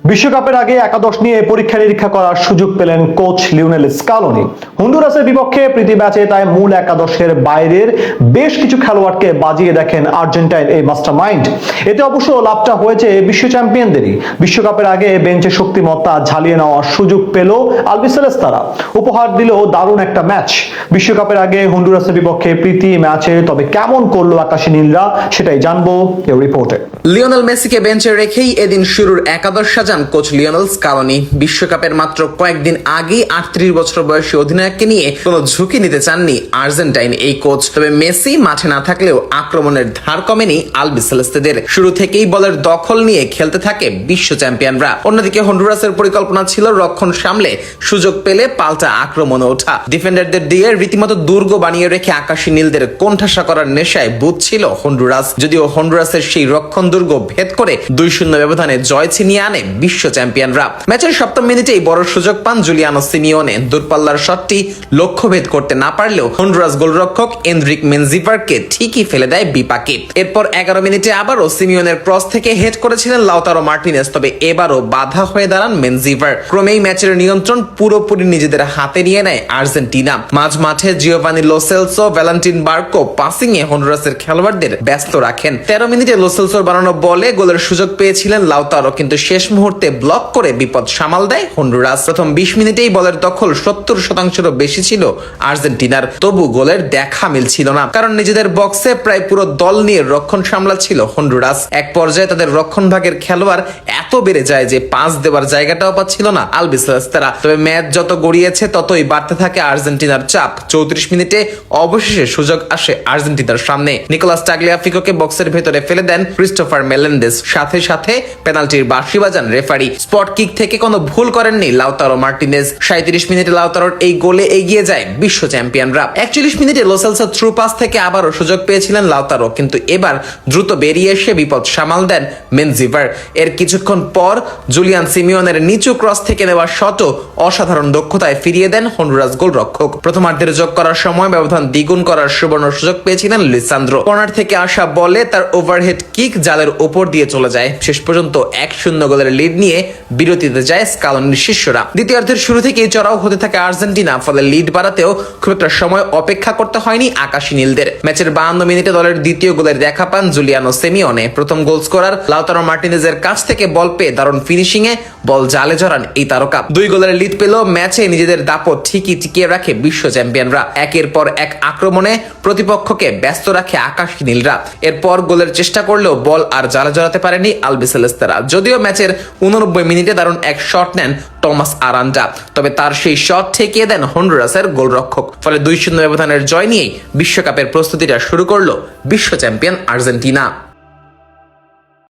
বিশ্বকাপের আগে একাদশ নিয়ে পরীক্ষা নিরীক্ষা করার সুযোগ পেলেন কোচ লিওনেল স্কালোনি। হন্ডুরাসের বিপক্ষে প্রীতি ম্যাচে তাই মূল একাদশের বাইরের বেশ কিছু খেলোয়াড়কে বাজিয়ে দেখেন আর্জেন্টাইন এই মাস্টারমাইন্ড। এতে অবশ্য লাভটা হয়েছে বিশ্ব চ্যাম্পিয়নদেরই। বিশ্বকাপের আগে বেঞ্চে শক্তিমত্তা ঝালিয়ে নেওয়ার সুযোগ পেল আলবিসেলেস্তারা। উপহার দিল দারুণ একটা ম্যাচ। বিশ্বকাপের আগে হন্ডুরাসের বিপক্ষে প্রীতি ম্যাচে তবে কেমন করলো আকাশী নীলরা সেটাই জানবো এই রিপোর্টে। লিওনেল মেসিকে বেঞ্চে রেখেই এদিন শুরুর একাদশ সাজান কোচ লিওনেল স্কালোনি। বিশ্বকাপের মাত্র কয়েকদিন আগেই 38 বছর বয়সী অধিনায়ককে নিয়ে কোনো ঝুঁকি নিতে চাননি আর্জেন্টাইন এই কোচ। তবে মেসি মাঠে না থাকলেও আক্রমণের ধার কমেনি আলবিসেলেস্তেদের। শুরু থেকেই বলের দখল নিয়ে খেলতে থাকে বিশ্ব চ্যাম্পিয়নরা। অন্যদিকে হন্ডুরাসের পরিকল্পনা ছিল রক্ষণ সামলে সুযোগ পেলে পাল্টা আক্রমণে ওঠা। ডিফেন্ডারদের দিয়ে রীতিমতো দুর্গ বানিয়ে রেখে আকাশী নীলদের কোণঠাসা করার নেশায় বুঝছিল হন্ডুরাস। যদিও হন্ডুরাসের সেই রক্ষণ দুর্গ ভেদ করে 2-0 ব্যবধানে জয় ছিনিয়ে আনে বিশ্ব চ্যাম্পিয়নরা। ম্যাচের 7ম মিনিটেই বড় সুযোগ পান জুলিয়ানো সিমিওনে। দূরপাল্লার শটটি লক্ষ্যভেদ করতে না পারলেও হন্ডুরাস গোলরক্ষক এনরিক মেনজিভারকে ঠিকই ফেলে দেয় বিপাকে। এরপর 11 মিনিটে আবারও সিমিওনের ক্রস থেকে হেড করেছিলেন লাউতারো মার্টিনেজ, তবে এবারও বাধা হয়ে দাঁড়ান মেনজিভার। ক্রমেই ম্যাচের নিয়ন্ত্রণ পুরোপুরি নিজেদের হাতে নিয়ে নেয় আর্জেন্টিনা। মাঝ মাঠে Giovani Lo Celso, Valentin Barco passing এ হন্ডুরাসের খেলোয়াড়দের ব্যস্ত রাখেন। 13 মিনিটে লো সেলসোর বানানো বলে গোলের সুযোগ পেয়েছিলেন লাউতারো, কিন্তু শেষ মুহূর্তে ব্লক করে বিপদ সামাল দেয় হন্ডুরাস। প্রথম 20 মিনিটেই বলের দখল 70%-এরও বেশি ছিল আর্জেন্টিনার, তবু গোলের দেখা মিলছিল না, কারণ নিজেদের বক্সে প্রায় পুরো দল নিয়ে রক্ষণ সামলাচ্ছিল হন্ডুরাস। এক পর্যায়ে তাদের রক্ষণ ভাগের খেলোয়াড় এত বেড়ে যায় যে পাস দেওয়ার জায়গাটাও পাচ্ছিল না আলবিসেলেস্তারা। তবে ম্যাচ যত গড়িয়েছে ততই বাড়তে থাকে আর্জেন্টিনার চাপ। 34 মিনিটে অবশেষে সুযোগ আসে আর্জেন্টিনার সামনে। নিকোলাস টাগলিয়াফিকোকে বক্সের ভেতরে ফেলে দেন ক্রিস্টোফার মেলেন্ডেস। সাথে সাথে পেনাল্টির বাঁশি বাজান রেফারি। স্পট কিক থেকে কোনো ভুল করেননি লাউতারো মার্টিনেজ। 37 মিনিটে লাউতারোর এই গোলে এগিয়ে যায় বিশ্ব চ্যাম্পিয়নরা। 41 মিনিটে লো সেলসো থ্রু পাস থেকে আবারও সুযোগ পেয়েছিলেন লাউতারো, কিন্তু এবার দ্রুত বেরিয়ে এসে বিপদ সামাল দেন মেনজিভার। এর কিছুক্ষণ পর জুলিয়ান সিমিওনের নিচু ক্রস থেকে নেওয়া শটও অসাধারণ দক্ষতায় ফিরিয়ে দেন হন্ডুরাস গোলরক্ষক। প্রথমার্ধের যোগ করার সময় ব্যবধান দ্বিগুণ করার সুবর্ণ সুযোগ পেয়েছিলেন লিসান্দ্রো। কর্নার থেকে আসা বলে তার ওভারহেড কিক জালের উপর দিয়ে চলে যায়। শেষ পর্যন্ত 1-0 গোলের লিড নিয়ে বিরতিতে যায় স্কালোনির শিষ্যরা। দ্বিতীয়ার্ধের শুরু থেকেই চড়াও হতে থাকে আর্জেন্টিনা, ফলে লিড বাড়াতেও খুব একটা সময় অপেক্ষা করতে হয়নি আকাশী নীলদের। ম্যাচের 52 মিনিটে দলের দ্বিতীয় গোলের দেখা পান জুলিয়ানো সিমিওনে। প্রথম গোল স্কোরার লাউতারো মার্টিনেজের কাছ থেকে বল পেয়ে দারুণ ফিনিশিং এ বল জালে জড়ান এই তারকা। 2 গোলের লিড পেল ম্যাচে নিজেদের দাপট ঠিকই টিকিয়ে রাখে বিশ্ব চ্যাম্পিয়নরা। একের পর এক আক্রমণে প্রতিপক্ষকে ব্যস্ত রাখে আকাশী নীলরা। এরপর গোলের চেষ্টা করলেও বল আর জালে জড়াতে পারেনি আলবিসেলেস্তারা। যদিও ম্যাচের 89 মিনিটে দারুণ এক শট নেন টমাস আরান্ডা, তবে তার সেই শট ঠেকিয়ে দেন হন্ডুরাসের গোলরক্ষক। ফলে 2-0 ব্যবধানের জয় নিয়েই বিশ্বকাপের প্রস্তুতিটা শুরু করলো বিশ্ব চ্যাম্পিয়ন আর্জেন্টিনা।